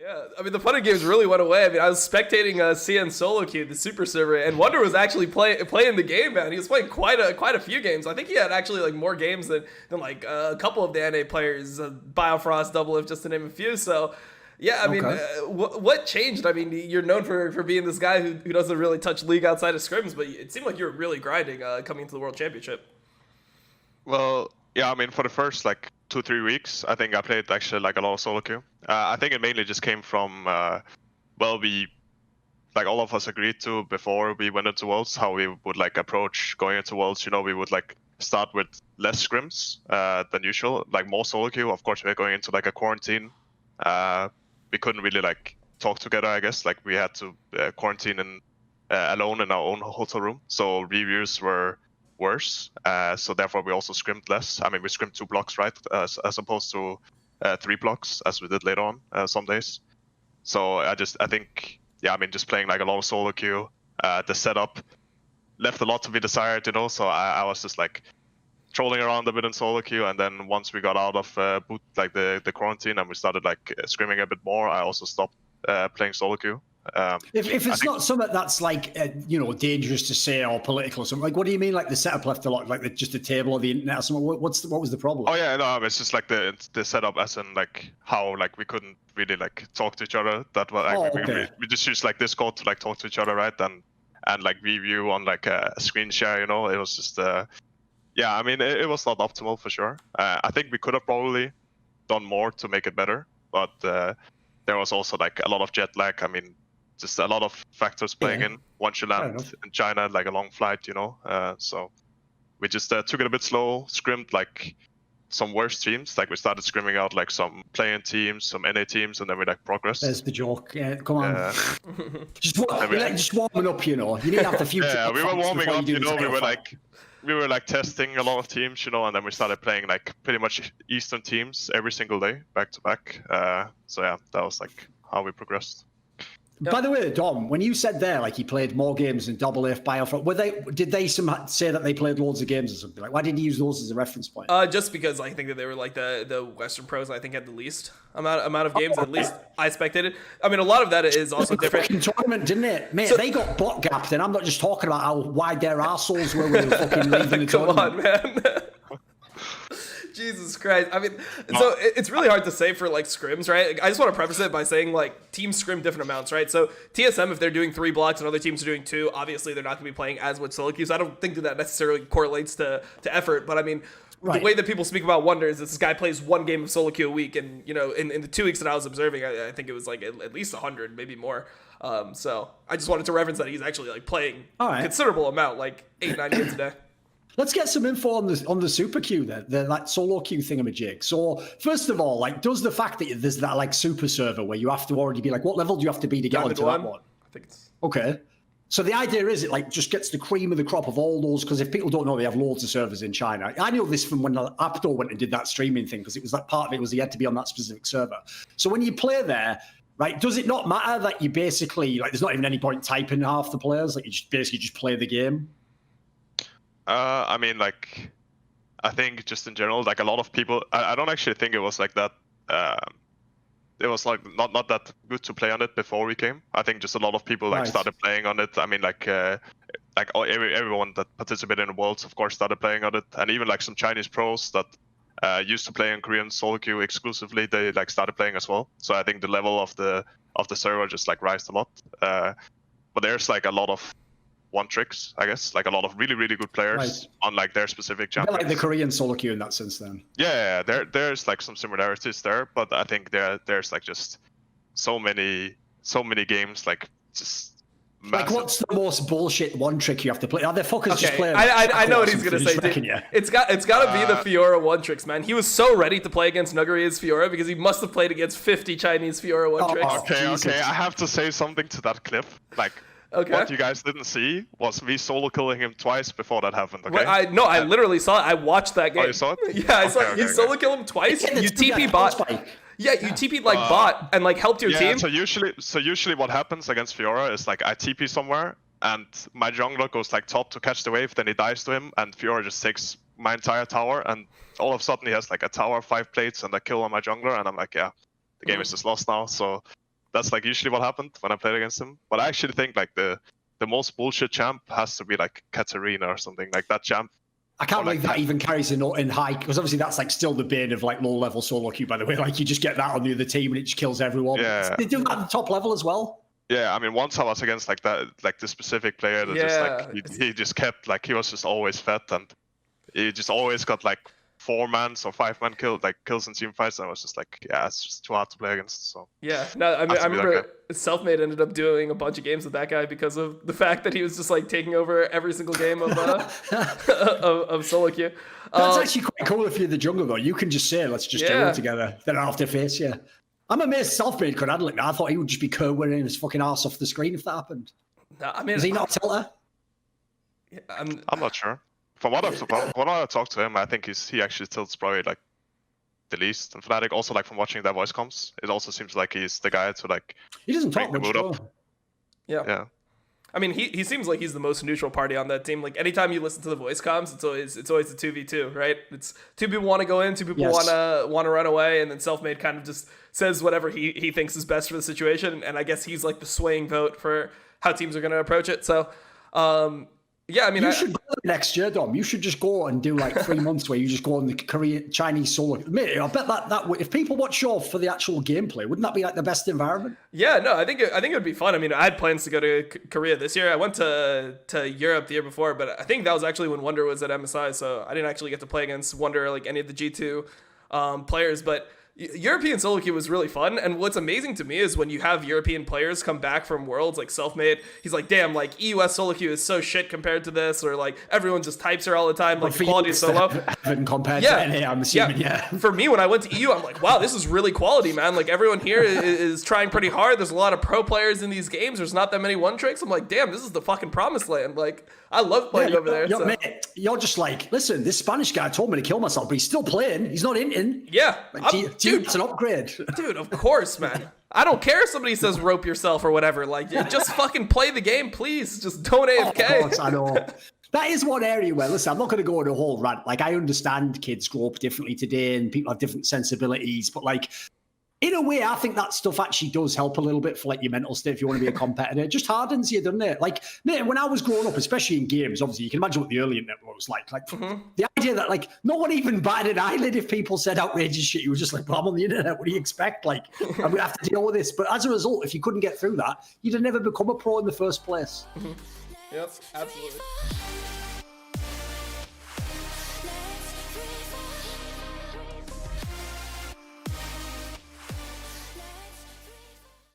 Yeah, I mean the fun of games really went away. I mean, I was spectating CN solo queue, the super server, and Wunder was actually playing the game, man. He was playing quite a few games. I think he had actually like more games than like a couple of the NA players, Biofrost, Double If, just to name a few. So, yeah, I mean, Okay. what changed? I mean, you're known for being this guy who doesn't really touch League outside of scrims, but it seemed like you were really grinding coming into the World Championship. Well, yeah, I mean, for the first like 2-3 weeks, I think I played actually like a lot of solo queue. I think it mainly just came from, well, we, like all of us agreed to before we went into Worlds, how we would like approach going into Worlds. You know, we would like start with less scrims than usual, like more solo queue. Of course, we're going into like a quarantine. We couldn't really like talk together, I guess. Like we had to quarantine alone in our own hotel room. So reviews were worse. So therefore we also scrimmed less. I mean, we scrimmed 2 blocks, right? As opposed to 3 blocks as we did later on some days. So I think, yeah, I mean, just playing like a lot of solo queue, the setup left a lot to be desired, you know. So I was just like trolling around a bit in solo queue, and then once we got out of the quarantine and we started like scrimming a bit more, I also stopped playing solo queue. If it's not something that's like dangerous to say or political or something, like what do you mean? Like the setup left a lot, like just the table or the internet or something? What was the problem? Oh yeah, no, it's just like the setup, as in like how like we couldn't really like talk to each other. That was like, okay. we just used like Discord to like talk to each other, right? And like review on like a screen share, you know. It was just yeah, I mean it was not optimal for sure. I think we could have probably done more to make it better, but there was also like a lot of jet lag. I mean, just a lot of factors playing in. Once you land in China, like a long flight, you know. So we just took it a bit slow, scrimmed like some worse teams. Like we started scrimming out like some play-in teams, some NA teams, and then we like progressed. There's the joke. Yeah, come on. just warming up, you know. You need to have the future. Yeah, we were warming up, you know. We were like testing a lot of teams, you know, and then we started playing like pretty much Eastern teams every single day, back to back. So yeah, that was like how we progressed. By the way, Dom, when you said there, like he played more games than Double If, Biofrost, did they say that they played loads of games or something? Like, why did you use those as a reference point? Just because I think that they were like the Western pros. I think had the least amount of games. At least I spectated. I mean, a lot of that is also different. Tournament, didn't it, mate? So, they got bot gapped, and I'm not just talking about how wide their arseholes were when they were fucking leaving the tournament. Come on, man. Jesus Christ. I mean, so it's really hard to say for like scrims, right? I just want to preface it by saying like teams scrim different amounts, right? So TSM, if they're doing 3 blocks and other teams are doing 2, obviously they're not going to be playing as much solo queue. So I don't think that necessarily correlates to effort. But I mean, the way that people speak about Wunder is this guy plays 1 game of solo queue a week. And, you know, in the 2 weeks that I was observing, I think it was like at least 100, maybe more. So I just wanted to reference that he's actually like playing a considerable amount, like 8-9 games a day. Let's get some info on the super queue then, the like solo queue thingamajig. So first of all, like, does the fact that there's that like super server where you have to already be like, what level do you have to be to get onto that one? I think it's okay. So the idea is it like just gets the cream of the crop of all those, because if people don't know, they have loads of servers in China. I know this from when Apto went and did that streaming thing, because it was that part of it was he had to be on that specific server. So when you play there, right, does it not matter that you basically like there's not even any point typing half the players, like you just basically just play the game? I mean, like, I think just in general, like a lot of people, I don't actually think it was like that. It was like not that good to play on it before we came. I think just a lot of people like started playing on it. I mean, like everyone that participated in the Worlds, of course, started playing on it, and even like some Chinese pros that used to play in Korean solo queue exclusively, they like started playing as well. So I think the level of the server just like rised a lot. But there's like a lot of one tricks, I guess, like a lot of really, really good players on like their specific champions. Like the Korean solo queue in that sense then. Yeah, there's like some similarities there, but I think there's like just so many games, like just massive. Like what's the most bullshit one trick you have to play? Are there fuckers just playing? I know what he's gonna say, dude. It's got to be the Fiora one tricks, man. He was so ready to play against Nuguria's Fiora because he must have played against 50 Chinese Fiora one tricks. Okay, I have to say something to that clip, like. Okay. What you guys didn't see was me solo killing him twice before that happened. Okay. I literally saw it. I watched that game. Oh, you saw it? Yeah, I saw it. You solo kill him twice. You TP bot. Yeah, you TP'd like bot and like helped your team. So usually what happens against Fiora is like I TP somewhere and my jungler goes like top to catch the wave, then he dies to him, and Fiora just takes my entire tower, and all of a sudden he has like a tower, 5 plates, and a kill on my jungler, and I'm like, yeah, the game is just lost now. So that's like usually what happened when I played against him. But I actually think like the most bullshit champ has to be like Katarina or something like that champ. I can't believe that even carries in high, because obviously that's like still the bane of like low-level solo queue, by the way. Like you just get that on the other team and it just kills everyone. Yeah. They do that at the top level as well. Yeah, I mean, once I was against like that, like the specific player that just like he just kept like he was just always fed, and he just always got like 4-man or 5-man kills in team fights, and I was just like, yeah, it's just too hard to play against. So yeah, no, I mean, I remember Selfmade ended up doing a bunch of games with that guy because of the fact that he was just like taking over every single game of of solo queue. That's actually quite cool if you're the jungle though. You can just say, let's just do it together. Then I have to face you. I'm amazed Selfmade could handle it. I thought he would just be curling his fucking ass off the screen if that happened. No, I mean, is he not a tilter? Yeah, I'm not sure. From what I talked to him, I think he actually tilts probably like the least. And Fnatic also, like from watching their voice comms, it also seems like he's the guy to like. He doesn't talk much. Yeah. I mean, he seems like he's the most neutral party on that team. Like anytime you listen to the voice comms, it's always a 2v2, right? It's 2 people want to go in, 2 people want to run away, and then Selfmade kind of just says whatever he thinks is best for the situation. And I guess he's like the swaying vote for how teams are going to approach it. So, yeah, I mean, you should go next year, Dom. You should just go and do like 3 months where you just go on the Korean Chinese solo. Mate, I bet that if people watch your for the actual gameplay, wouldn't that be like the best environment? Yeah, no, I think it would be fun. I mean, I had plans to go to Korea this year. I went to Europe the year before, but I think that was actually when Wunder was at MSI, so I didn't actually get to play against Wunder like any of the G2 players, but. European solo queue was really fun, and what's amazing to me is when you have European players come back from Worlds, like Selfmade, he's like, damn, like EUS solo queue is so shit compared to this, or like everyone just types her all the time, like the quality is so low. Compared to NA, I'm assuming, For me, when I went to EU, I'm like, wow, this is really quality, man. Like everyone here is trying pretty hard. There's a lot of pro players in these games. There's not that many one tricks. I'm like, damn, this is the fucking promised land. Like I love playing over there. Mate, you're just like, listen, this Spanish guy told me to kill myself, but he's still playing. He's not in. Yeah. Like, dude, it's an upgrade. Dude, of course, man. I don't care if somebody says rope yourself or whatever. Like, just fucking play the game, please. Just don't AFK. Of course, I know. That is one area where, listen, I'm not going to go on a whole rant. Like, I understand kids grow up differently today and people have different sensibilities, but like, in a way, I think that stuff actually does help a little bit for like your mental state if you want to be a competitor. It just hardens you, doesn't it? Like, mate, when I was growing up, especially in games, obviously, you can imagine what the early internet was like. Like, the idea that like no one even batted an eyelid if people said outrageous shit. You were just like, well, I'm on the internet. What do you expect? Like, I'm gonna have to deal with this. But as a result, if you couldn't get through that, you'd have never become a pro in the first place. Yep, absolutely.